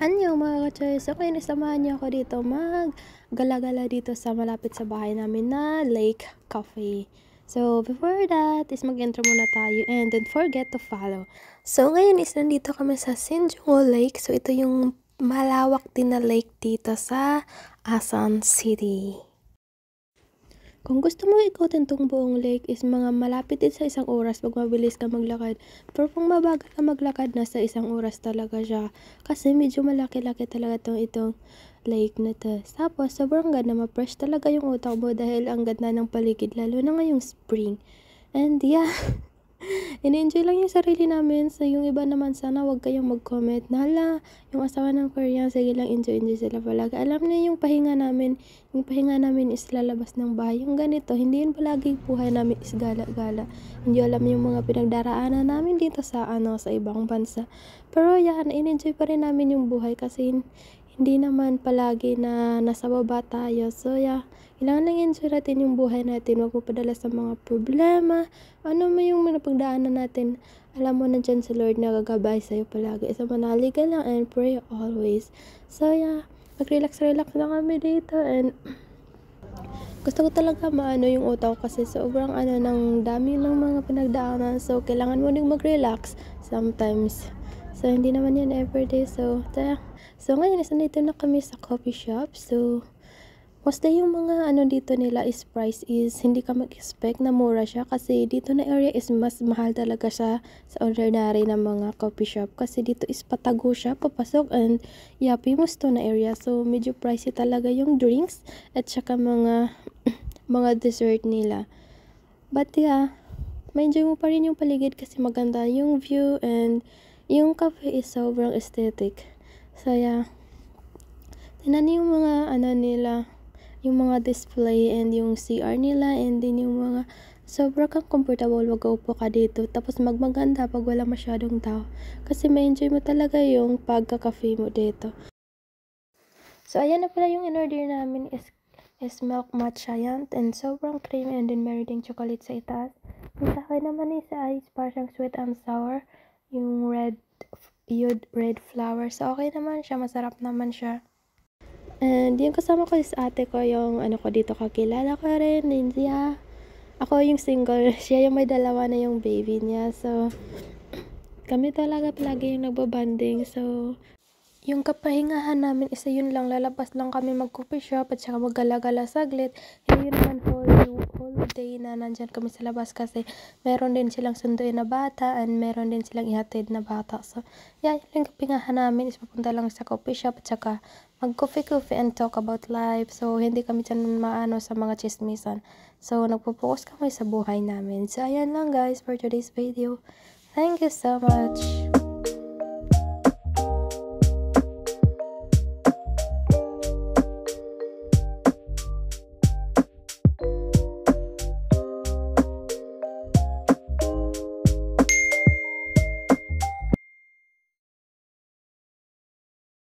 Annyeong mga ka-choice. Okay, nasamahan niyo ako dito mag-gala-gala dito sa malapit sa bahay namin na Lake Cafe. So, before that is mag-intro muna tayo and don't forget to follow. So, ngayon is nandito kami sa Sinjungo Lake. So, ito yung malawak din na lake dito sa Asan City. Kung gusto mo ikutin tong buong lake is mga malapit din sa 1 oras pag mabilis ka maglakad. Pero kung mabagal ka maglakad, nasa 1 oras talaga siya. Kasi medyo malaki-laki talaga itong lake na to. Tapos sobrang ganda, ma-fresh talaga yung utak mo dahil ang ganda ng paligid, lalo na ngayong spring. And yeah, in-enjoy lang yung sarili namin. So yung iba naman, sana wag kayong mag-comment na hala, yung asawa ng Korean, sige lang, enjoy sila palagi. Alam niyo yung pahinga namin is lalabas ng bahay. Yung ganito, hindi yun palagi buhay namin is gala-gala. Hindi alam yung mga pinagdaraanan namin dito sa ibang bansa. Pero yan, in-enjoy pa rin namin yung buhay kasi hindi naman palagi na nasa baba tayo. So yeah, kailangan lang enjoy natin yung buhay natin. Huwag mo padala sa mga problema. Ano mo yung napagdaanan natin, alam mo nandyan sa Lord na gagabay sa'yo palagi. So manali ka lang and pray always. So yeah, mag-relax na kami dito and gusto ko talaga maano yung utak ko kasi sobrang ng dami ng mga pinagdaanan. So kailangan mo ding mag-relax sometimes. So hindi naman yan everyday. So ngayon nandito na kami sa coffee shop. So mostly yung mga dito nila is price is hindi ka mag-expect na mura siya kasi dito na area is mas mahal talaga siya sa ordinary na mga coffee shop kasi dito is patago siya papasok and yeah, famous to na area. So medyo pricey talaga yung drinks at saka mga dessert nila. But yeah, ma-enjoy mo pa rin yung paligid kasi maganda yung view and yung cafe is sobrang aesthetic. So yeah, tingnan yung mga nila, yung mga display and yung CR nila and din yung mga sobrang kang comfortable mag-upo ka dito tapos magmaganda pag wala masyadong tao kasi ma-enjoy mo talaga yung pagka-cafe mo dito. So ayan na pala yung in-order namin is milk matcha yan and sobrang creamy and then meron ding chocolate sa itaas. Yung sa akin naman is parang sweet and sour, yung red flower. So okay naman siya, masarap naman siya. And yung kasama ko is ate ko, yung ko dito kakilala ko rin, Ninja. Ako yung single, siya yung may dalawa na yung baby niya. So, kami talaga palagi yung nagbabanding. So, yung kapahingahan namin isa yun lang, lalabas lang kami mag-coffee shop at saka mag-gala-gala saglit. Hindi yun naman whole day na nandyan kami sa labas kasi meron din silang sunduin na bata and meron din silang ihatid na bata. So, yeah, yung kapahingahan namin is papunta lang sa coffee shop at saka mag-coffee and talk about life. So, hindi kami dyan maano sa mga chismisan. So, nagpo-focus kami sa buhay namin. So, ayan lang guys for today's video. Thank you so much.